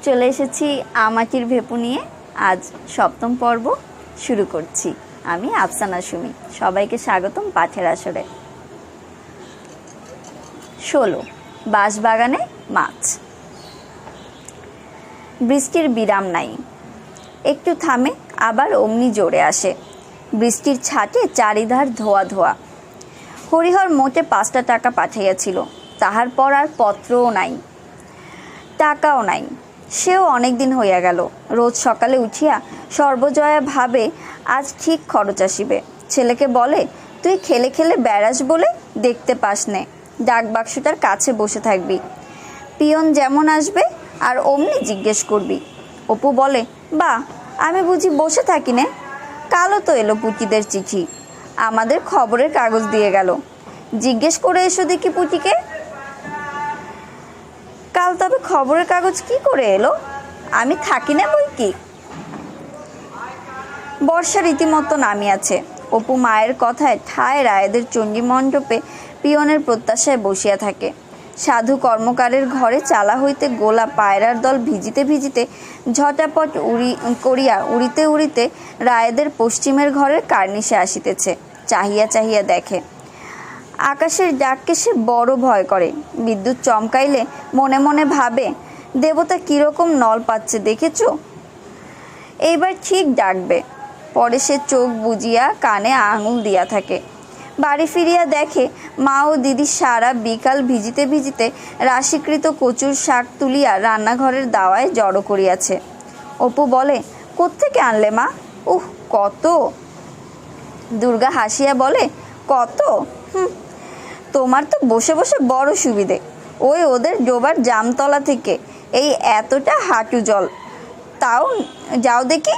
চলে এসেছি আমাটির ভেপু নিয়ে। আজ সপ্তম পর্ব শুরু করছি। আমি আফসানা সুমি, সবাইকে স্বাগতম পাঠের আসরে। 16 বাঁশবাগানে মাছ। বৃষ্টির বিরাম নাই, একটু থামে আবার অমনি জোরে আসে। বৃষ্টির ছাটে চারিধার ধোয়া ধোয়া। হরিহর মোটে 5টা টাকা পাঠাইয়াছিল, তাহার পর আর পত্রও নাই, টাকাও নাই। সেও অনেক দিন হইয়া গেল। রোজ সকালে উঠিয়া সর্বজয়া ভাবে আজ ঠিক খরচ আসিবে। ছেলেকে বলে, তুই খেলে খেলে বেড়াস বলে দেখতে পাস নে, ডাক বাক্সটার কাছে বসে থাকবি, পিয়ন যেমন আসবে আর অমনি জিজ্ঞেস করবি। অপু বলে, বা আমি বুঝি বসে থাকি নে, কালও তো এলো পুটিদের চিঠি, আমাদের খবরের কাগজ দিয়ে গেল, জিজ্ঞেস করে এসো দেখি পুটিকে। কাল তবে খবরের কাগজ কি করে এলো? আমি থাকি না বই কি। বর্ষা রীতিমতো নামিয়াছে। অপু মায়ের কথায় ঠায় রায়েদের চণ্ডী মণ্ডপে পিয়নের প্রত্যাশায় বসিয়া থাকে। সাধু কর্মকারের ঘরে চালা হইতে গোলা পায়রার দল ভিজিতে ভিজিতে ঝটাপট করিয়া উড়িতে উড়িতে রায়েদের পশ্চিমের ঘরের কার্নিশে আসিতেছে। চাহিয়া চাহিয়া দেখে, আকাশের ডাককে সে বড় ভয় করে। বিদ্যুৎ চমকাইলে মনে মনে ভাবে, দেবতা কিরকম নল পাচ্ছে দেখেছ, এইবার ঠিক ডাকবে। পরে সে চোখ বুজিয়া কানে আঙুল দিয়া থাকে। বাড়ি ফিরিয়া দেখে মা ও দিদি সারা বিকাল ভিজিতে ভিজিতে রাশিকৃত কচুর শাক তুলিয়া রান্নাঘরের দাওয়ায় জড়ো করিয়াছে। অপু বলে, কোত্থেকে আনলে মা? কত। দুর্গা হাসিয়া বলে, কত? তোমার তো বসে বসে বড় সুবিধে, ওই ওদের ডোবার জামতলা থেকে এই এতটা হাঁটু জল, তাও যাও দেখি।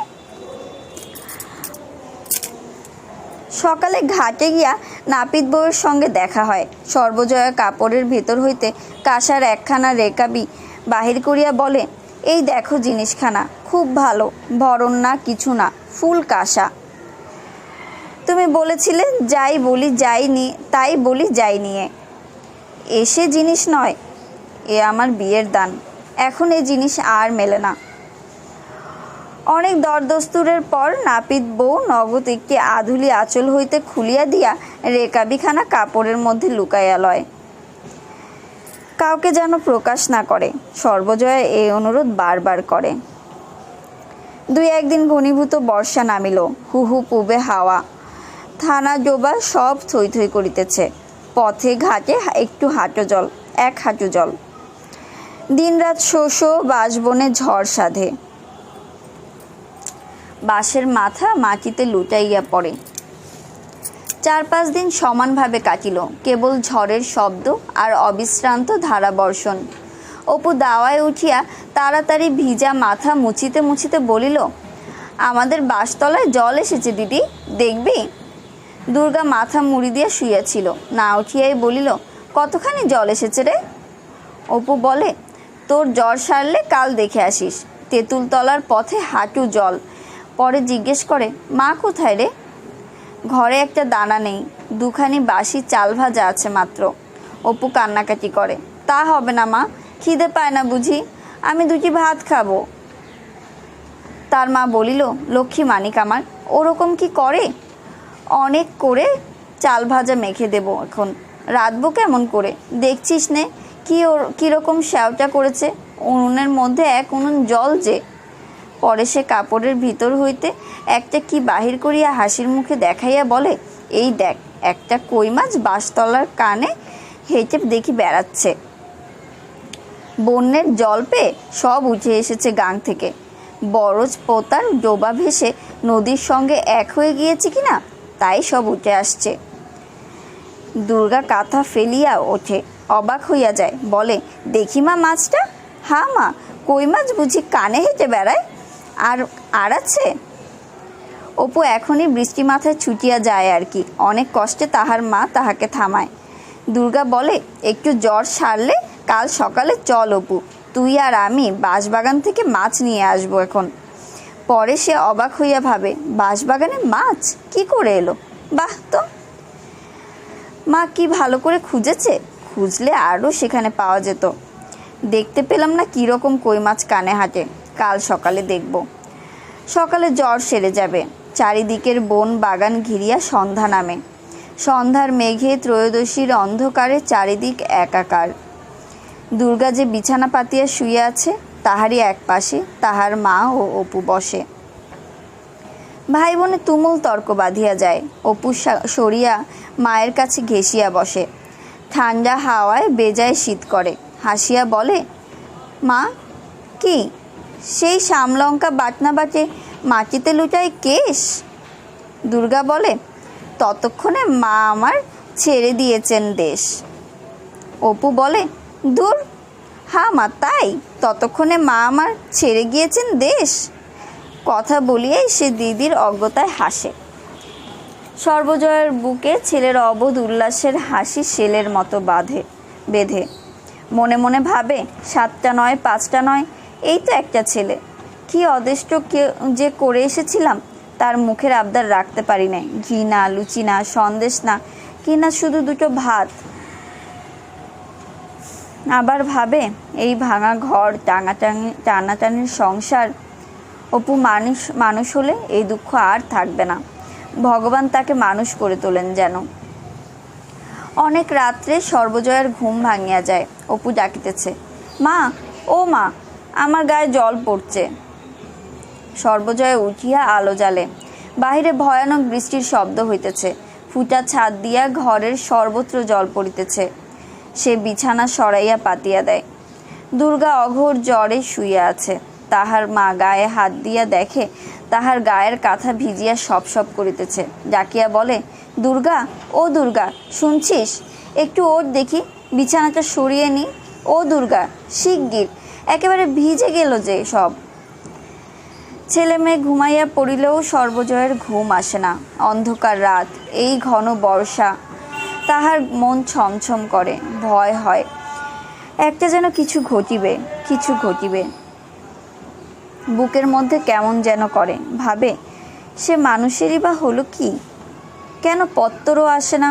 সকালে ঘাটে গিয়া নাপিত বউয়ের সঙ্গে দেখা হয়। সর্বজয়া কাপড়ের ভেতর হইতে কাঁসার একখানা রেকাবি বাহির করিয়া বলে, এই দেখো জিনিসখানা, খুব ভালো, ভরণ না কিছু না, ফুল কাঁসা। তুমি বলেছিলে যাই বলি যাইনি, তাই বলি যাই নিয়ে। এসে জিনিস নয়, এ আমার বিয়ের দান, এখন এ জিনিস আর মেলে না। অনেক দরদস্তুরের পর নাপিত বউ নগদ একটি আধুলি আঁচল হইতে খুলিয়া দিয়া রেকাবিখানা কাপড়ের মধ্যে লুকাইয়া লয়, কাউকে যেন প্রকাশ না করে। সর্বজয়া এই অনুরোধ বারবার করে। 2-1 দিন ঘনীভূত বর্ষা নামিল। হু হু পুবে হাওয়া, থানা ডোবা সব থই থই করিতেছে। পথে ঘাটে একটু হাঁটু জল, 1 হাঁটু জল। দিনরাত শোষ বাঁশবনে ঝড় সাধে। বাঁশের মাথা মাটিতে লুটাইয়া পড়ে। 4-5 দিন সমানভাবে কাটিল, কেবল ঝড়ের শব্দ আর অবিশ্রান্ত ধারাবর্ষণ। অপু দাওয়ায় উঠিয়া তাড়াতাড়ি ভিজা মাথা মুছিতে মুছিতে বলিল, আমাদের বাঁশতলায় জল এসেছে দিদি, দেখবি? দুর্গা মাথা মুড়ি দিয়া শুইয়াছিল, না উঠিয়াই বলিল, কতখানি জল এসেছে রে? অপু বলে, তোর জ্বর সারলে কাল দেখে আসিস, তেঁতুলতলার পথে হাঁটু জল। পরে জিজ্ঞেস করে, মা কোথায় রে? ঘরে একটা দানা নেই, 2খানি বাসি চাল ভাজা আছে মাত্র। অপু কান্নাকাটি করে, তা হবে না মা, খিদে পায় না বুঝি, আমি 2টি ভাত খাবো। তার মা বলিল, লক্ষ্মী মানিক আমার, ওরকম কি করে? অনেক করে চাল ভাজা মেখে দেব, এখন রাঁধবো কেমন করে? দেখছিস নে কীরকম শ্যাওটা করেছে, উনুনের মধ্যে 1 উনুন জল যে। পরে সে কাপড়ের ভিতর হইতে একটা কি বাহির করিয়া হাসির মুখে দেখাইয়া বলে, এই দেখ, একটা কই মাছ বাঁশতলার কানে হেঁটে দেখি বেড়াচ্ছে। বন্যের জল পেয়ে সব উঠে এসেছে গাং থেকে, বরজ পোতার ডোবা ভেসে নদীর সঙ্গে এক হয়ে গিয়েছে কিনা, তাই সব উঠে আসছে। দুর্গা কাঁথা ফেলিয়া ওঠে, অবাক হইয়া যায়, বলে, দেখি মা মাছটা। হা মা, কই মাছ বুঝি কানে হেঁটে বেড়ায়? আর আছে? অপু এখনই বৃষ্টি মাথায় ছুটিয়া যায় আর কি। অনেক কষ্টে তাহার মা তাহাকে থামায়। দুর্গা বলে, একটু জ্বর সারলে কাল সকালে চল অপু, তুই আর আমি বাঁশবাগান থেকে মাছ নিয়ে আসবো এখন। পরে সে অবাক হইয়া ভাবে, বাঁশবাগানে মাছ কি করে এলো? বাহ তো, মা কি ভালো করে খুঁজেছে, খুঁজলে আরও সেখানে পাওয়া যেত। দেখতে পেলাম না কীরকম কই মাছ কানে হাঁটে। কাল সকালে দেখব। সকালে জ্বর সেরে যাবে। চারিদিকের বন বাগান ঘিরিয়া সন্ধ্যা নামে। সন্ধ্যার মেঘে ত্রয়োদশীর অন্ধকারে চারিদিক একাকার। দুর্গা যে বিছানা পাতিয়া শুয়ে আছে, তাহারই এক পাশে তাহার মা ও অপু বসে। ভাই বোনে তুমুল তর্ক বাঁধিয়া যায়। অপু সরিয়া মায়ের কাছে ঘেঁষিয়া বসে। ঠান্ডা হাওয়ায় বেজায় শীত করে। হাসিয়া বলে, মা, কি সেই শামলঙ্কা বাটনা বাটে মাটিতে লুটায় কেশ? দুর্গা বলে, ততক্ষণে মা আমার ছেড়ে দিয়েছেন দেশ। অপু বলে, দূর, হ্যাঁ মা, তাই, ততক্ষণে মা আমার ছেড়ে গিয়েছেন দেশ। কথা বলিয়াই সে দিদির অজ্ঞতায় হাসে। সর্বজয়ের বুকে ছেলের অবোধ উল্লাসের হাসি শেলের মতো বেঁধে। মনে মনে ভাবে, 7টা নয় 5টা নয়, এই তো একটা ছেলে। কি অদেষ্ট যে করে এসেছিলাম, তার মুখের আবদার রাখতে পারি নাই। ঘি না, লুচি না, সন্দেশ না, কি না শুধু 2টো ভাত। আবার ভাবে, এই ভাঙা ঘর, টানাটানির সংসার। অপু মানুষ হলে এই দুঃখ আর থাকবে না। ভগবান তাকে মানুষ করে তোলেন যেন। অনেক রাত্রে সর্বজয়ের ঘুম ভাঙিয়া যায়। অপু ডাকিতেছে, মা, ও মা, আমার গায়ে জল পড়ছে। সর্বজয় উঠিয়া আলো জ্বালে। বাহিরে ভয়ানক বৃষ্টির শব্দ হইতেছে। ফুটা ছাদ দিয়া ঘরের সর্বত্র জল পড়িতেছে। সে বিছানা সরাইয়া পাতিয়া দেয়। দুর্গা অঘোর জ্বরে শুইয়া আছে। তাহার মা গায়ে হাত দিয়া দেখে তাহার গায়ের কাঁথা ভিজিয়া সপ করিতেছে। ডাকিয়া বলে, দুর্গা, ও দুর্গা, শুনছিস? একটু ওঠ দেখি, বিছানাটা সরিয়ে নি। ও দুর্গা, শিগগির, একেবারে ভিজে গেল যে সব। ছেলে মেয়ে ঘুমাইয়া পড়িলেও সর্বজয়ের ঘুম আসে না। অন্ধকার রাত, এই ঘন বর্ষা। তাহার মন ছমছম করে, ভয় হয়। একটা যেন কিছু ঘটিবে। বুকের মধ্যে কেমন যেন করে। ভাবে, সে মানুষেরই বা হলো কি? কেন পত্তরও আসে না?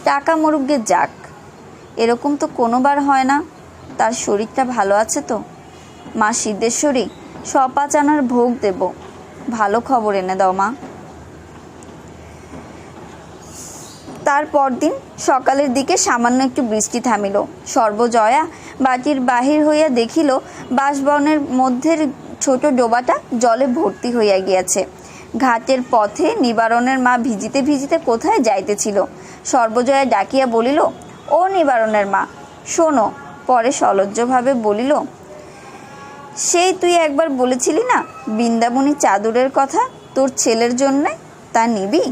টাকা মরুগে যাক, এরকম তো কোনোবার হয় না। তার শরীরটা ভালো আছে তো? মা সিদ্ধেশ্বরী, 5 আনার ভোগ দেব, ভালো খবর এনে দাও মা। তার পরদিন সকালের দিকে সামান্য একটু বৃষ্টি থামিল। সর্বজয়া বাটির বাহির হইয়া দেখিল বাঁশবনের মধ্যের ছোট ডোবাটা জলে ভর্তি হইয়া গিয়াছে। ঘাটের পথে নিবারণের মা ভিজিতে ভিজিতে কোথায় যাইতেছিল। সর্বজয়া ডাকিয়া বলিল, ও নিবারণের মা, শোনো। পরে সলজ্জভাবে বলিল, সেই তুই একবার বলেছিলি না বৃন্দাবনী চাদরের কথা তোর ছেলের জন্যে, তা নিবি?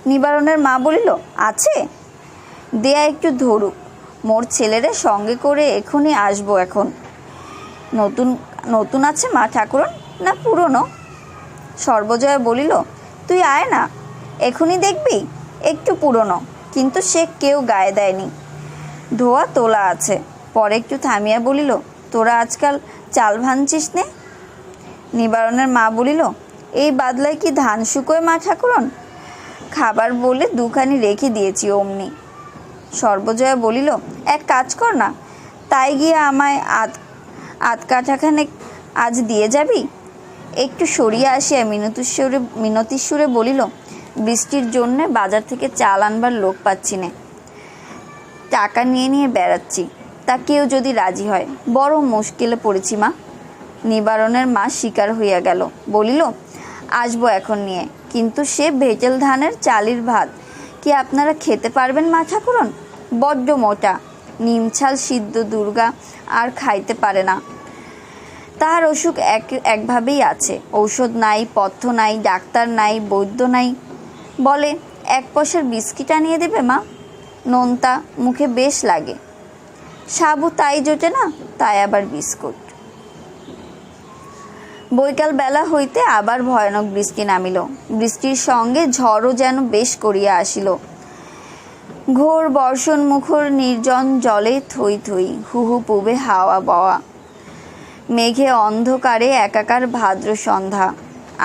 নিবারণের মা বলিল, আছে, দেয়া একটু ধরুক, মোর ছেলেরে সঙ্গে করে এখনই আসবো। এখন নতুন আছে মা ঠাকুরন, না পুরনো? সর্বজয়া বলিল, তুই আয় না, এখনই দেখবি। একটু পুরনো, কিন্তু সে কেউ গায়ে দেয়নি, ধোয়া তোলা আছে। পরে একটু থামিয়া বলিল, তোরা আজকাল চাল ভাঙছিস নে? নিবারণের মা বলিল, এই বাদলায় কি ধান শুকোয় মা ঠাকুরন? খাবার বলে 2খানি রেখে দিয়েছি অমনি। সর্বজয়া বলিল, এক কাজ কর না, তাই গিয়ে আমায় আধ কাঠাখানেক আজ দিয়ে যাবি? একটু সরিয়া আসিয়া মিনতির সুরে বলিল, বৃষ্টির জন্যে বাজার থেকে চাল আনবার লোক পাচ্ছি নে, টাকা নিয়ে বেড়াচ্ছি, তা কেউ যদি রাজি হয়। বড় মুশকিলে পড়েছি মা। নিবারণের মা শিকার হইয়া গেল, বলিল, আসবো এখন নিয়ে, কিন্তু সে ভেটেল ধানের চালির ভাত কি আপনারা খেতে পারবেন মা ঠাকুরন? বড্ড মোটা, নিমছাল সিদ্ধ দুর্গা আর খাইতে পারে না। তাহার অসুখ একভাবেই আছে। ঔষধ নাই, পথ্য নাই, ডাক্তার নাই, বৈদ্য নাই। বলে, 1 পয়সার বিস্কিট আনিয়ে দেবে মা, নোনতা মুখে বেশ লাগে। সাবু তাই জোটে না, তাই আবার বিস্কুট। বৈকাল বেলা হইতে আবার ভয়ানক বৃষ্টি নামিল। বৃষ্টির সঙ্গে ঝড়ও যেন বেশ করিয়া আসিল। ঘোর বর্ষণ মুখর নির্জন জলে থই থই, হুহু পুবে হাওয়া বওয়া। মেঘে অন্ধকারে একাকার ভাদ্র সন্ধ্যা।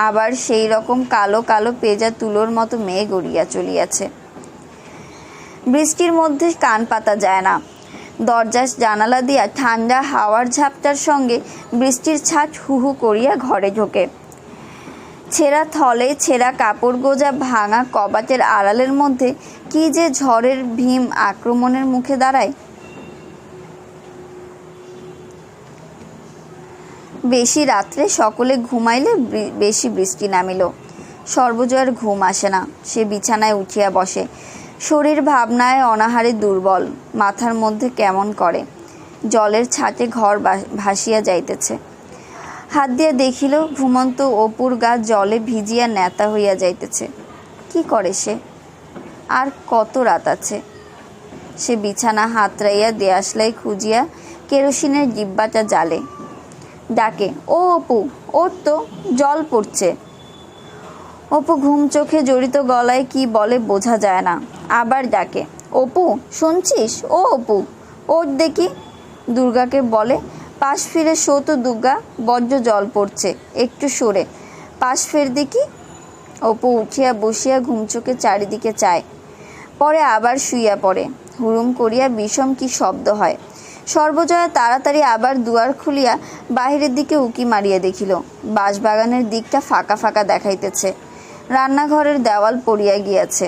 আবার সেই রকম কালো কালো পেঁজা তুলোর মতো মেঘ উড়িয়া চলিয়াছে। বৃষ্টির মধ্যে কান পাতা যায় না। দরজার জানালা দিয়া ঠান্ডা হাওয়ার ঝাপটার সঙ্গে বৃষ্টির ছাট হু হু করিয়া ঘরে ঢোকে। ছেঁড়া থলে, ছেঁড়া কাপড় গোজা, ভাঙা কবাটের আড়ালের মধ্যে কি যে ঝড়ের ভীম আক্রমণের মুখে দাঁড়ায়। বেশি রাত্রে সকলে ঘুমাইলে বেশি বৃষ্টি নামিল। সর্বজয়ের ঘুম আসে না। সে বিছানায় উঠিয়া বসে। শরীর ভাবনায় অনাহারে দুর্বল, মাথার মধ্যে কেমন করে। জলের ছাটে ঘর ভাসিয়া যাইতেছে। হাত দিয়া দেখিল ঘুমন্ত অপুর গা জলে ভিজিয়া নেতা হইয়া যাইতেছে। কি করে সে? আর কত রাত আছে? সে বিছানা হাতড়াইয়া দেয়াশলাই খুঁজিয়া কেরোসিনের ডিব্বাটা জ্বালে। ডাকে, ও অপু, ওর তো জল পড়ছে। অপু ঘুম চোখে জড়িত, গলায় কি বলে বোঝা যায় না। আবার ডাকে, অপু শুনছিস? ও অপু, ওর দেখি। দুর্গাকে বলে, পাশ ফিরে শো তো দুর্গা, বড্ড জল পড়ছে, একটু সরে পাশ ফের দেখি। অপু উঠিয়া বসিয়া ঘুম চোখে চারিদিকে চায়, পরে আবার শুইয়া পড়ে। হুড়ুম করিয়া বিষম কি শব্দ হয়। সর্বজয়া তাড়াতাড়ি আবার দুয়ার খুলিয়া বাহিরের দিকে উকি মারিয়া দেখিল, বাঁশবাগানের দিকটা ফাঁকা ফাঁকা দেখাইতেছে। রান্নাঘরের দেওয়াল পড়িয়া গিয়াছে।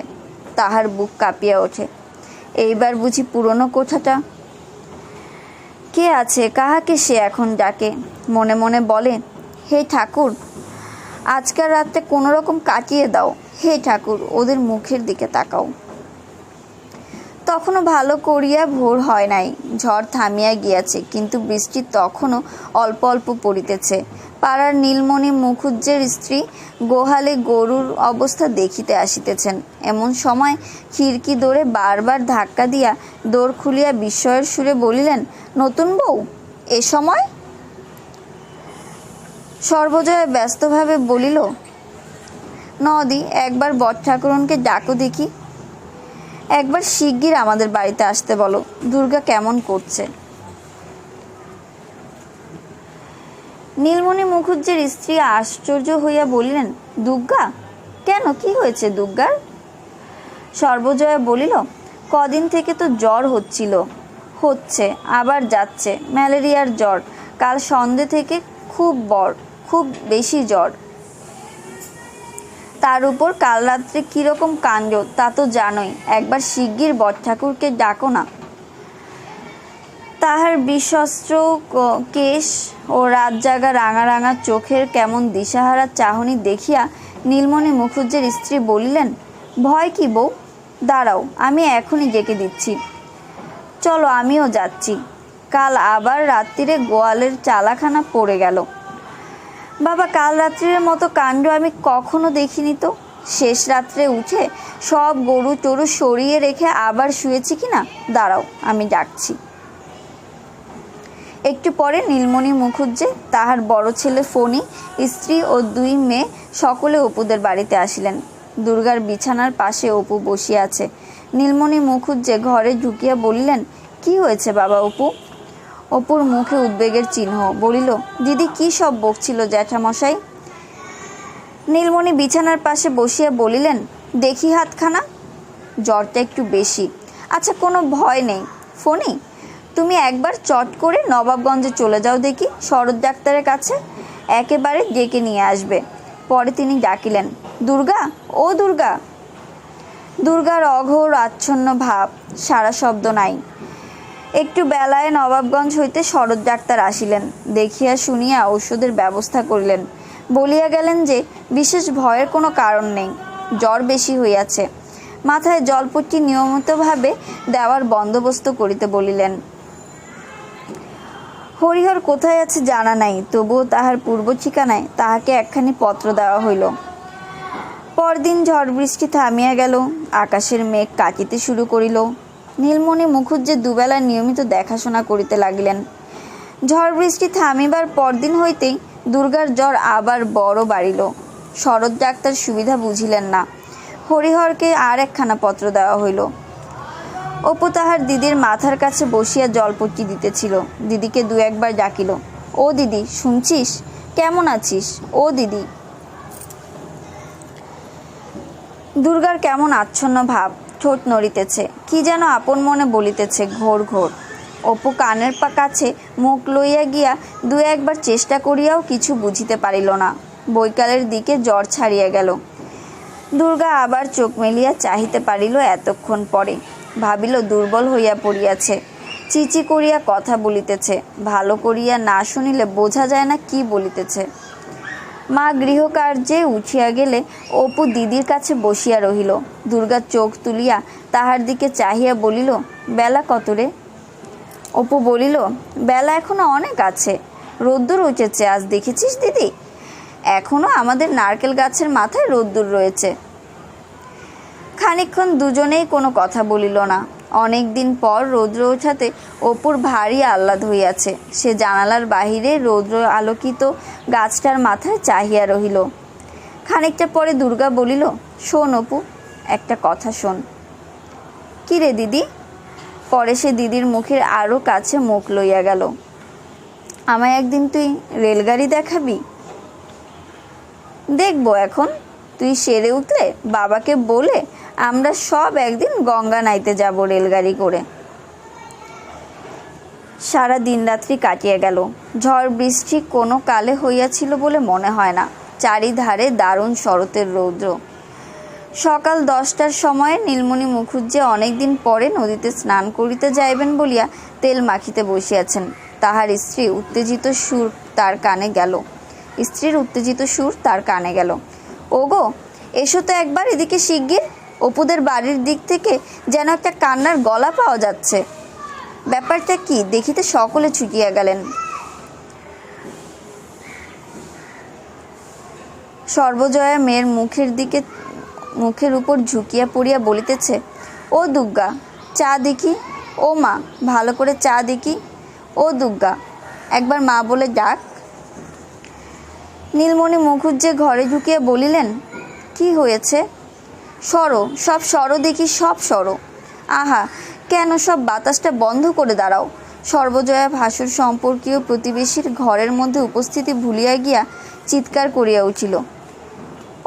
তাহার বুক কাঁপিয়া ওঠে। এইবার বুঝি পুরনো কোঠাটা। কে আছে? কাহাকে সে এখন ডাকে? মনে মনে বলে, হে ঠাকুর, আজকাল রাতটা কোনো রকম কাটিয়ে দাও। হে ঠাকুর, ওদের মুখের দিকে তাকাও। তখনও ভালো করিয়া ভোর হয় নাই। ঝড় থামিয়া গিয়াছে, কিন্তু বৃষ্টি তখনও অল্প অল্প পড়িতেছে। পাড়ার নীলমণি মুখুজ্জের স্ত্রী গোহালে গরুর অবস্থা দেখিতে আসিতেছেন। এমন সময় খিড়কি দৌড়ে বারবার ধাক্কা দিয়া দৌড় খুলিয়া বিস্ময়ের সুরে বলিলেন, নতুন বউ এ সময়? সর্বজয়া ব্যস্তভাবে বলিল, নদি, একবার বট ঠাকুরনকে ডাকো দেখি। একবার শিগগির আমাদের বাড়িতে আসতে বলো। দুর্গা কেমন করছে। নীলমণি মুখুজ্জের স্ত্রী আশ্চর্য হইয়া বলিলেন, দুর্গা কেন? কি হয়েছে দুর্গার? সর্বজয়া বলিল, কদিন থেকে তো জ্বর হচ্ছে আবার যাচ্ছে, ম্যালেরিয়ার জ্বর। কাল সন্ধ্যে থেকে খুব বেশি জ্বর। তার উপর কাল রাত্রে কিরকম কাণ্ড তা তো জানোই। একবার শিগগির বট ঠাকুরকে ডাকো না। তাহার বিশ্বস্ত্র কেশ ও রাত জাগা রাঙা রাঙা চোখের কেমন দিশাহারা চাহনি দেখিয়া নীলমণি মুখুজ্জের স্ত্রী বলিলেন, ভয় কি বউ? দাঁড়াও, আমি এখনই ডেকে দিচ্ছি। চলো, আমিও যাচ্ছি। কাল আবার রাত্রিরে গোয়ালের চালাখানা পড়ে গেল। বাবা, কাল রাত্রির মতো কাণ্ড আমি কখনো দেখিনি তো। শেষ রাত্রে উঠে সব গরু টরু সরিয়ে রেখে আবার শুয়েছি কিনা। দাঁড়াও, আমি ডাকছি। একটু পরে নীলমণি মুখুজ্জে, তাহার বড় ছেলে ফণি, স্ত্রী ও দুই মেয়ে সকলে অপুদের বাড়িতে আসিলেন। দুর্গার বিছানার পাশে অপু বসিয়া আছে। নীলমণি মুখুজ্জে ঘরে ঢুকিয়া বলিলেন, কি হয়েছে বাবা অপু? অপুর মুখে উদ্বেগের চিহ্ন। বলিল, দিদি কি সব বকছিল জ্যাঠামশাই? নীলমণি বিছানার পাশে বসিয়া বলিলেন, দেখি হাতখানা, জ্বরটা একটু বেশি। আচ্ছা, কোনো ভয় নেই। ফণি, তুমি একবার চট করে নবাবগঞ্জে চলে যাও দেখি, শরৎ ডাক্তারের কাছে। একেবারে ডেকে নিয়ে আসবে। পরে তিনি ডাকিলেন, দুর্গা, ও দুর্গা। দুর্গার অঘোর আচ্ছন্ন ভাব, সারা শব্দ নাই। একটু বেলায় নবাবগঞ্জ হইতে শরৎ ডাক্তার আসিলেন। দেখিয়া শুনিয়া ঔষধের ব্যবস্থা করিলেন। বলিয়া গেলেন যে বিশেষ ভয়ের কোনো কারণ নেই, জ্বর বেশি হইয়াছে। মাথায় জলপট্টি নিয়মিতভাবে দেওয়ার বন্দোবস্ত করিতে বলিলেন। হরিহর কোথায় আছে জানা নাই, তবুও তাহার পূর্ব ঠিকানায় তাহাকে একখানি পত্র দেওয়া হইল। পরদিন ঝড় বৃষ্টি থামিয়া গেল। আকাশের মেঘ কাটিতে শুরু করিল। নীলমণি মুখুজ্জে দুবেলা নিয়মিত দেখাশোনা করিতে লাগিলেন। ঝড় বৃষ্টি থামিবার পরদিন হইতেই দুর্গার জ্বর আবার বড় বাড়িল। শরৎ ডাক্তার সুবিধা বুঝিলেন না। হরিহরকে আর একখানা পত্র দেওয়া হইল। অপু তাহার দিদির মাথার কাছে বসিয়া জলপট্টি দিতেছিল। দিদিকে দু একবার ডাকিল, ও দিদি শুনছিস? কেমন আছিস? ও দিদি। দুর্গার কেমন আচ্ছন্ন ভাব, ঠোঁট নড়িতেছে, কি যেন আপন মনে বলিতেছে, ঘোর ঘোর। অপু কানের কাছে মুখ লইয়া গিয়া দু একবার চেষ্টা করিয়াও কিছু বুঝিতে পারিল না। বৈকালের দিকে জ্বর ছাড়িয়া গেল। দুর্গা আবার চোখ মেলিয়া চাহিতে পারিল এতক্ষণ পরে। ভাবিল দুর্বল হইয়া পড়িয়াছে, চিচি করিয়া কথা বলিতেছে, ভালো করিয়া না শুনিলে বোঝা যায় না কি বলিতেছে। মা গৃহকার্যে উঠিয়া গেলে অপু দিদির কাছে বসিয়া রহিল। দুর্গা চোখ তুলিয়া তাহার দিকে চাহিয়া বলিল, বেলা কত রে? অপু বলিল, বেলা এখনো অনেক আছে, রোদ্দুর উঠেছে আজ, দেখেছিস দিদি? এখনো আমাদের নারকেল গাছের মাথায় রোদ্দুর রয়েছে। খানিকক্ষণ দুজনেই কোনো কথা বলিল না। অনেক দিন পর রৌদ্র ওঠাতে অপুর ভারী আহ্লাদ হইয়াছে। সে জানালার বাহিরে রৌদ্র আলোকিত গাছটার মাথায় চাহিয়া রহিল। খানিকটা পরে দুর্গা বলিল, শোন অপু, একটা কথা শোন। কি রে দিদি? পরে সে দিদির মুখের আরও কাছে মুখ লইয়া গেল। আমায় একদিন তুই রেলগাড়ি দেখাবি? দেখবো এখন। তুই সেরে উঠলে বাবাকে বলে আমরা সব একদিন গঙ্গা নাইতে যাব রেলগাড়ি করে। সারা দিন রাত্রি কাটিয়া গেল। ঝড় বৃষ্টি কোনো কালে হইয়াছিল বলে মনে হয় না। চারিধারে দারুণ শরতের রৌদ্র। সকাল 10টার সময়ে নীলমণি মুখুজ্জে অনেক দিন পরে নদীতে স্নান করিতে যাইবেন বলিয়া তেল মাখিতে বসিয়াছেন। তাহার স্ত্রীর উত্তেজিত সুর তার কানে গেল। ওগো, এসো তো একবার এদিকে শিগগির। অপুদের বাড়ির দিক থেকে যেন একটা কান্নার গলা পাওয়া যাচ্ছে। ব্যাপারটা কি দেখিতে সকলে ছুটিয়া গেলেন। সর্বজয়া মেয়ের মুখের উপর ঝুঁকিয়া পড়িয়া বলিতেছে, ও দুর্গা, চা দেখি। ও মা, ভালো করে চা দেখি। ও দুর্গা, একবার মা বলে ডাক। নীলমণি মুখুজ্জে ঘরে ঢুকিয়া বলিলেন, কি হয়েছে? সব সরো দেখি, সব সরো। আহা, কেন সব বাতাসটা বন্ধ করে দাঁড়াও। সর্বজয়া ভাসুর সম্পর্কীয় প্রতিবেশীর ঘরের মধ্যে উপস্থিতি ভুলিয়া গিয়া চিৎকার করিয়া উঠিল,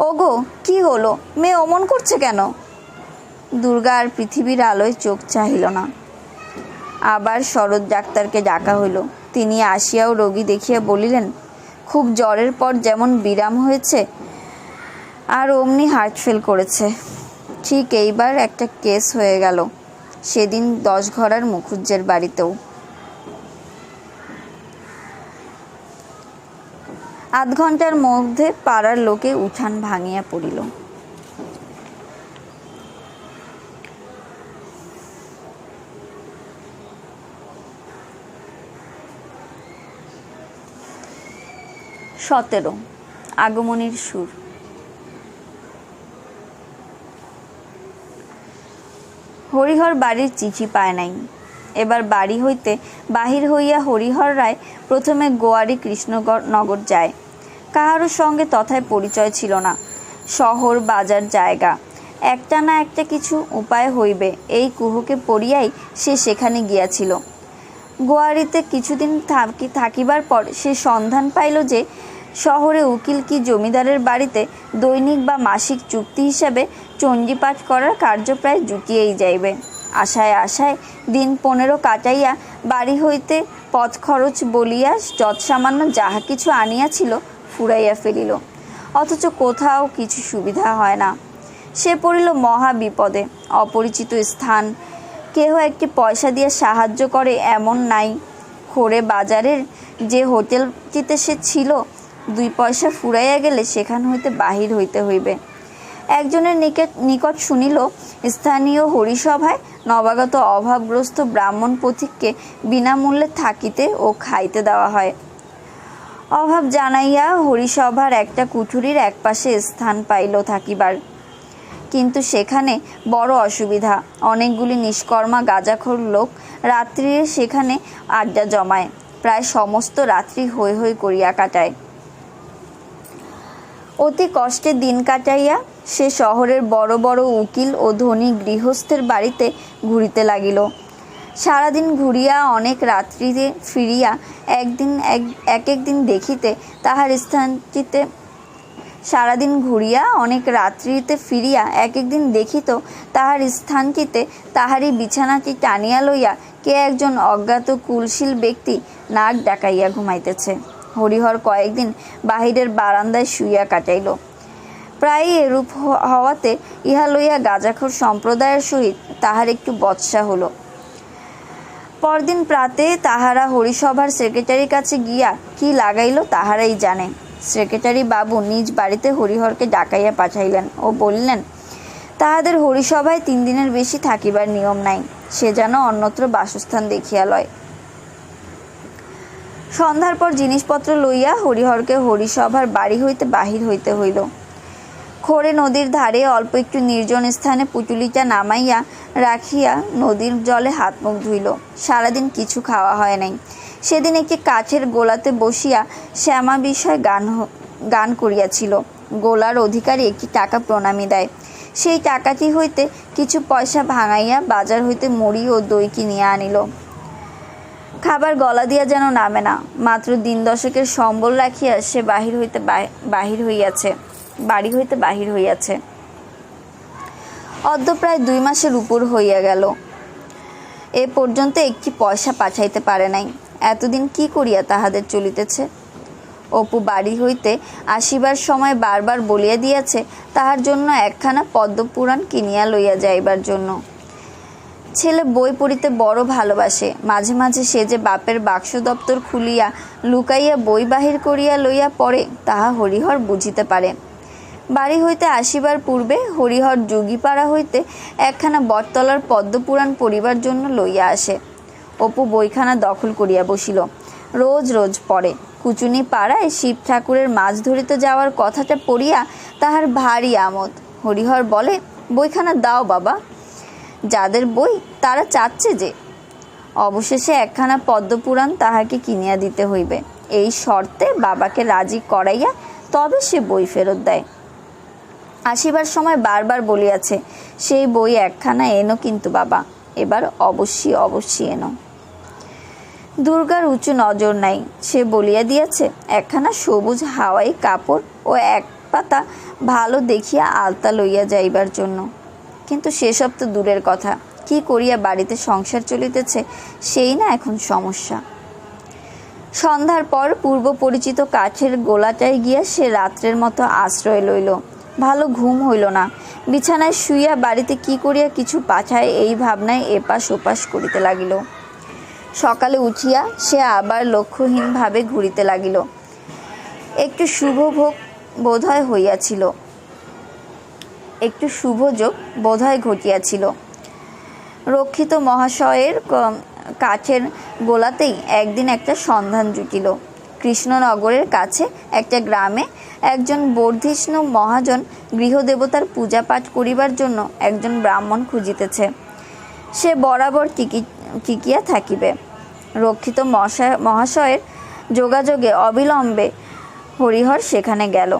ওগো, কি হলো? মেয়ে অমন করছে কেন? দুর্গা আর পৃথিবীর আলোয় চোখ চাহিল না। আবার শরৎ ডাক্তারকে ডাকা হইল। তিনি আসিয়াও রোগী দেখিয়া বলিলেন, খুব জ্বরের পর যেমন বিরাম হয়েছে আর অমনি হার্ট ফেল করেছে। ঠিক এইবার একটা কেস হয়ে গেল সেদিন 10 ঘরার মুখুজ্জের বাড়িতেও। আধ ঘন্টার মধ্যে পাড়ার লোকে উঠান ভাঙিয়া পড়িল। সতেরো, আগমনীর সুর। হরিহর বাড়ির চিঠি পায় নাই। এবার বাড়ি হইতে বাহির হইয়া হরিহর রায় প্রথমে গোয়ারি কৃষ্ণনগর যায়। কাহারও সঙ্গে তথায় পরিচয় ছিল না। শহর বাজার জায়গা, একটা না একটা কিছু উপায় হইবে এই কুহকে পড়িয়াই সে সেখানে গিয়াছিল। গোয়ারিতে কিছুদিন থাকিবার পর সে সন্ধান পাইল যে শহরে উকিল কি জমিদারের বাড়িতে দৈনিক বা মাসিক চুক্তি হিসাবে চণ্ডীপাঠ করার কার্য প্রায় জুটিয়েই যাইবে। আশায় আশায় দিন 15 কাটাইয়া বাড়ি হইতে পথ খরচ বলিয়া যৎসামান্য যাহা কিছু আনিয়াছিল ফুরাইয়া ফেলিল। অথচ কোথাও কিছু সুবিধা হয় না। সে পড়িল মহা বিপদে। অপরিচিত স্থান, কেহ একটি পয়সা দিয়ে সাহায্য করে এমন নাই। খোরে বাজারের যে হোটেলটিতে সে ছিল 2 পয়সা ফুরাইয়া গেলে সেখান হইতে বাহির হইতে হইবে। একজনের নিকট শুনিল স্থানীয় হরিসভায় নবাগত অভাবগ্রস্ত ব্রাহ্মণ পথিককে বিনামূল্যে থাকিতে ও খাইতে দেওয়া হয়। অভাব জানাইয়া হরিসভার একটা কুঠুরির একপাশে স্থান পাইল থাকিবার। কিন্তু সেখানে বড় অসুবিধা। অনেকগুলি নিষ্কর্মা গাঁজাখোর লোক রাত্রিরে সেখানে আড্ডা জমায়। প্রায় সমস্ত রাত্রি হৈ হৈ করিয়া কাটায়। অতি কষ্টে দিন কাটাইয়া সে শহরের বড় বড় উকিল ও ধনী গৃহস্থের বাড়িতে ঘুরিতে লাগিল। সারাদিন ঘুরিয়া অনেক রাত্রিতে ফিরিয়া একদিন দেখিতে তাহার সারাদিন ঘুরিয়া অনেক রাত্রিতে ফিরিয়া এক একদিন দেখিত তাহার স্থানটিতে তাহারই বিছানাটি টানিয়া লইয়া কে একজন অজ্ঞাত কুলশীল ব্যক্তি নাক ডাকাইয়া ঘুমাইতেছে। হরিহর কয়েকদিন বাহিরের বারান্দায় শুইয়া কাটাইল। প্রায়ই এরূপ হওয়াতে ইহা লইয়া গাঁজাখোর সম্প্রদায়ের সহিত তাহার একটু বচসা হল। পরদিন প্রাতে তাহারা হরিসভার সেক্রেটারির কাছে গিয়া কি লাগাইল তাহারাই জানে। সেক্রেটারি বাবু নিজ বাড়িতে হরিহরকে ডাকাইয়া পাঠাইলেন ও বলিলেন, তাহাদের হরিসভায় 3 দিনের বেশি থাকিবার নিয়ম নাই, সে যেন অন্যত্র বাসস্থান দেখিয়া লয়। সন্ধ্যার পর জিনিসপত্র লইয়া হরিহরকে হরিসভার বাড়ি হইতে বাহির হইতে হইল। খোরে নদীর ধারে অল্প একটু নির্জন স্থানে পুটুলিটা নামাইয়া রাখিয়া নদীর জলে হাত মুখ ধুইল। সারাদিন কিছু খাওয়া হয় নাই। সেদিন একটি কাঠের গোলাতে বসিয়া শ্যামা বিষয় গান করিয়াছিল। গোলার অধিকারী একটি টাকা প্রণামী দেয়। সেই টাকাটি হইতে কিছু পয়সা ভাঙাইয়া বাজার হইতে মুড়ি ও দই কিনিয়া আনিল। খাবার গলা দিয়া যেন নামে না। মাত্র দিন দশেকের সম্বল রাখিয়া সে বাড়ি হইতে বাহির হইয়াছে। অদ্য প্রায় 2 মাসের উপর হইয়া গেল। এ পর্যন্ত একটি পয়সা পাঠাইতে পারে নাই। এতদিন কি করিয়া তাহাদের চলিতেছে? অপু বাড়ি হইতে আসিবার সময় বারবার বলিয়া দিয়াছে তাহার জন্য একখানা পদ্মপুরাণ কিনিয়া লইয়া যাইবার জন্য। ছেলে বই পড়িতে বড় ভালোবাসে। মাঝে মাঝে সে যে বাপের বাক্স দপ্তর খুলিয়া লুকাইয়া বই বাহির করিয়া লইয়া পড়ে তাহা হরিহর বুঝিতে পারে। বাড়ি হইতে আসিবার পূর্বে হরিহর যোগীপাড়া হইতে একখানা বটতলার পদ্মপুরাণ পড়িবার জন্য লইয়া আসে। অপু বইখানা দখল করিয়া বসিল। রোজ রোজ পড়ে। কুচুনি পাড়ায় শিব ঠাকুরের মাছ ধরিতে যাওয়ার কথাটা পড়িয়া তাহার ভারী আমোদ। হরিহর বলে, বইখানা দাও বাবা। যাদের বই তারা চাচ্ছে যে। অবশেষে একখানা পদ্মপুরাণ তাহাকে কিনিয়া দিতে হইবে। এই শর্তে বাবাকে রাজি করাইয়া তবে সে বই ফেরত দেয়। আসিবার সময় বারবার বলিয়াছে, সেই বই একখানা এনো কিন্তু বাবা, এবার অবশ্যই এনো। দুর্গার উঁচু নজর নাই। সে বলিয়া দিয়াছে একখানা সবুজ হাওয়াই কাপড় ও এক পাতা ভালো দেখিয়া আলতা লইয়া যাইবার জন্য। কিন্তু সেসব তো দূরের কথা। কি করিয়া বাড়িতে সংসার চলিতেছে সেই না এখন সমস্যা। সন্ধ্যার পর পূর্ব পরিচিত কাঠের গোলাটায় গিয়া সে রাত্রের মতো আশ্রয় লইল। ভালো ঘুম হইল না। বিছানায় শুইয়া বাড়িতে কি করিয়া কিছু পাঠায় এই ভাবনায় এপাশ ওপাশ করিতে লাগিল। সকালে উঠিয়া সে আবার লক্ষ্যহীনভাবে ঘুরিতে লাগিল। একটু শুভযোগ বোধহয় ঘটিয়াছিল। রক্ষিত মহাশয়ের কাঠের গোলাতেই একদিন একটা সন্ধান জুটিল। কৃষ্ণনগরের কাছে একটা গ্রামে একজন বর্ধিষ্ণু মহাজন গৃহদেবতার পূজা পাঠ করিবার জন্য একজন ব্রাহ্মণ খুঁজিতেছে। সে বরাবর টিকিয়া থাকিবে। রক্ষিত মহাশয়ের যোগাযোগে অবিলম্বে হরিহর সেখানে গেল।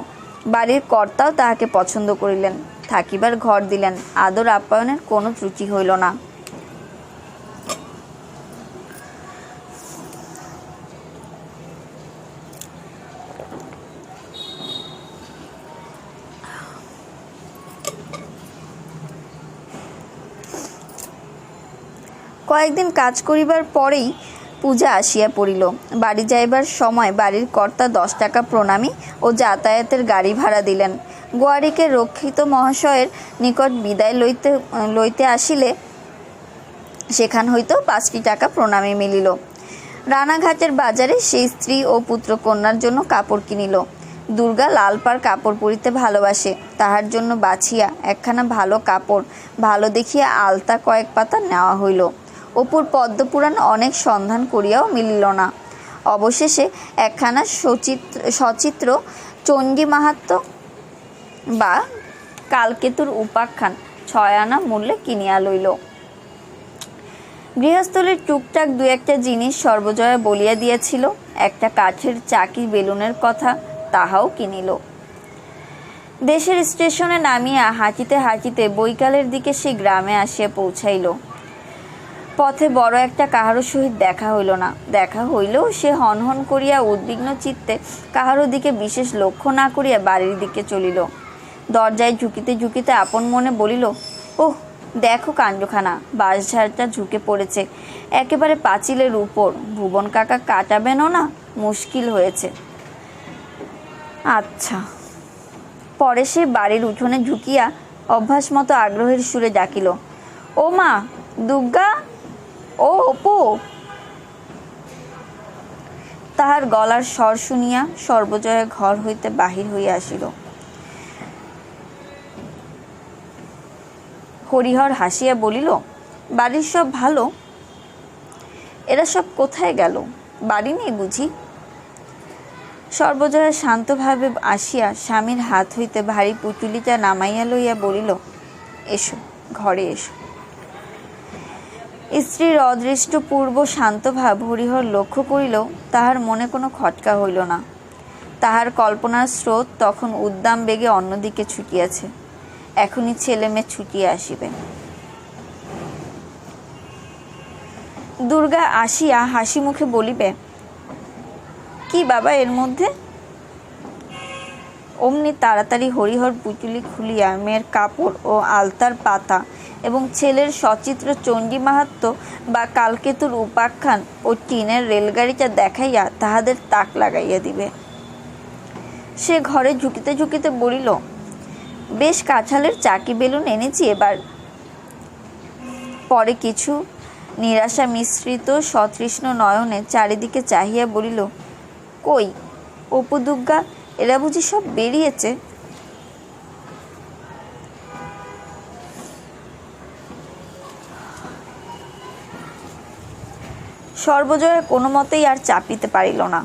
বাড়ির কর্তাও তাহাকে পছন্দ করিলেন, থাকিবার ঘর দিলেন। আদর আপ্যায়নের কোনো ত্রুটি হইল না। কয়েকদিন কাজ করিবার পরেই পূজা আসিয়া পড়িল। বাড়ি যাইবার সময় বাড়ির কর্তা 10 টাকা প্রণামী ও যাতায়াতের গাড়ি ভাড়া দিলেন। গোয়ারিকে রক্ষিত মহাশয়ের নিকট বিদায় লইতে আসিলে সেখান হইতেও 5টি টাকা প্রণামী মিলিল। রানাঘাটের বাজারে সেই স্ত্রী ও পুত্রকন্যার জন্য কাপড় কিনিল। দুর্গা লাল পাড় কাপড় পরিতে ভালোবাসে। তাহার জন্য বাছিয়া একখানা ভালো কাপড় ভালো দেখিয়া আলতা কয়েক পাতা নেওয়া হইল। অপুর পদ্মপুরাণ অনেক সন্ধান করিয়াও মিলিল না। অবশেষে একখানা সচিত্র চণ্ডী মাহাত্ম্য বা কালকেতুর উপাখ্যান 6 আনা মূল্যে কিনিয়া লইল। গৃহস্থলীর টুকটাক 2-1টা জিনিস সর্বজয়া বলিয়া দিয়াছিল। একটা কাঠের চাকি বেলুনের কথা, তাহাও কিনিল। দেশের স্টেশনে নামিয়া হাঁটিতে হাঁটিতে বৈকালের দিকে সে গ্রামে আসিয়া পৌঁছাইল। পথে বড় একটা কাহারও সহিত দেখা হইল না। দেখা হইলেও সে হনহন করিয়া উদ্বিগ্ন চিত্তে কাহারও দিকে বিশেষ লক্ষ্য না করিয়া বাড়ির দিকে চলিল। দরজায় ঝুঁকিতে ঝুঁকিতে আপন মনে বলিল, ওহ দেখো কাণ্ডখানা, বাঁশঝাড়টা ঝুঁকে পড়েছে একেবারে পাঁচিলের উপর। ভুবন কাকা কাটাবেনও না, মুশকিল হয়েছে। আচ্ছা। পরে সে বাড়ির উঠোনে ঝুঁকিয়া অভ্যাস মতো আগ্রহের সুরে ডাকিল, ও মা দুর্গা, ও অপু। তাহার গলার স্বর শুনিয়া সর্বজয়া ঘর হইতে বাহির হইয়া আসিল। হরিহর হাসিয়া বলিল, বাড়ির সব ভালো? এরা সব কোথায় গেল? বাড়ি নেই বুঝি? সর্বজয়া শান্তভাবে আসিয়া স্বামীর হাত হইতে ভারী পুঁটুলিটা নামাইয়া লইয়া বলিল, এসো ঘরে এসো। স্ত্রীর অদৃষ্টপূর্ব শান্তভাব হরিহর লক্ষ্য করিলেও তাহার মনে কোনো খটকা হইল না। তাহার কল্পনার স্রোত তখন উদ্দাম বেগে অন্যদিকে ছুটিয়াছে। এখনই ছেলে মেয়ে ছুটিয়া আসিবে। দুর্গা আসিয়া হাসি মুখে বলিবে, কি বাবা এর মধ্যে? অমনি তাড়াতাড়ি হরিহর পুঁটুলি খুলিয়া মেয়ের কাপড় ও আলতার পাতা এবং ছেলের সচিত্র চণ্ডী মাহাত্ম্য বা কালকেতুর উপাখ্যান ও টিনের রেলগাড়িটা দেখাইয়া তাহাদের তাক লাগাইয়া দিবে। সে ঘরে ঝুঁকিতে ঝুঁকিতে বলিল, বেশ কাঁঠালের চাকি বেলুন এনেছি এবার। পরে কিছু নিরাশা মিশ্রিত সতৃষ্ণ নয়নে চারিদিকে চাহিয়া বলিল, কই অপু দুর্গা, এরা বুঝি সব বেরিয়েছে? সর্বজয়া কোনো মতেই আর চাপিতে পারিল না।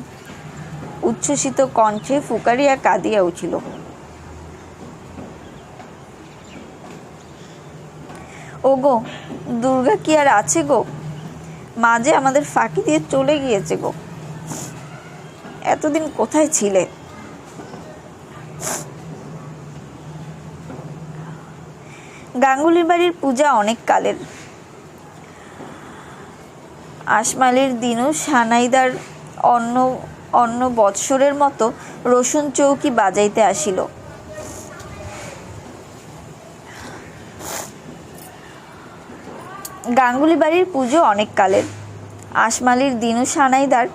উচ্ছ্বসিত কণ্ঠে ফুকারিয়া কাঁদিয়া উঠিল। ও গো, দুর্গা কি আর আছে গো? মা যে আমাদের ফাঁকি দিয়ে চলে গিয়েছে গো। এতদিন কোথায় ছিলে? গাঙ্গুলির বাড়ির পূজা অনেক কালের। আশমালির দিনও সানাইদার অন্য বৎসরের মতো রসুন চৌকি বাজাইতে আসিল। গাঙ্গুলি বাড়ির পুজো অনেক কালের। আশমালির দিনু সানাইদার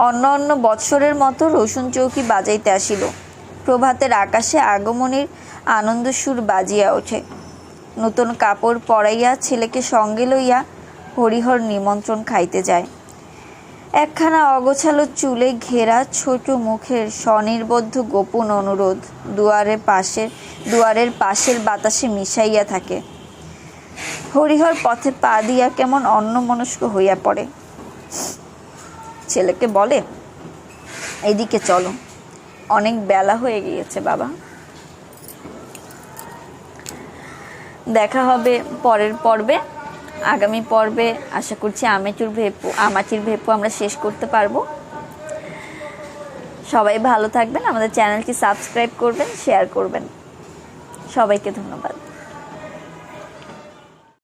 অন্য বৎসরের মতো রসুন চৌকি বাজাইতে আসিল। প্রভাতের আকাশে আগমনীর আনন্দসুর বাজিয়া ওঠে। নতুন কাপড় পরাইয়া ছেলেকে সঙ্গে লইয়া হরিহর নিমন্ত্রণ খাইতে যায়। একখানা অগোছালো চুলে ঘেরা ছোট মুখের স্বনির্বদ্ধ গোপন অনুরোধ দুয়ারের পাশের বাতাসে মিশাইয়া থাকে। হরিহর পথে পা দিয়া কেমন অন্যমনস্ক হইয়া পড়ে। ছেলেকে বলে, এদিকে চলো, অনেক বেলা হয়ে গিয়েছে বাবা। দেখা হবে পরের পর্বে। আগামী পর্বে আশা করছি আমাচির ভেপু আমরা শেষ করতে পারবো। সবাই ভালো থাকবেন, আমাদের চ্যানেলটি সাবস্ক্রাইব করবেন, শেয়ার করবেন। সবাইকে ধন্যবাদ।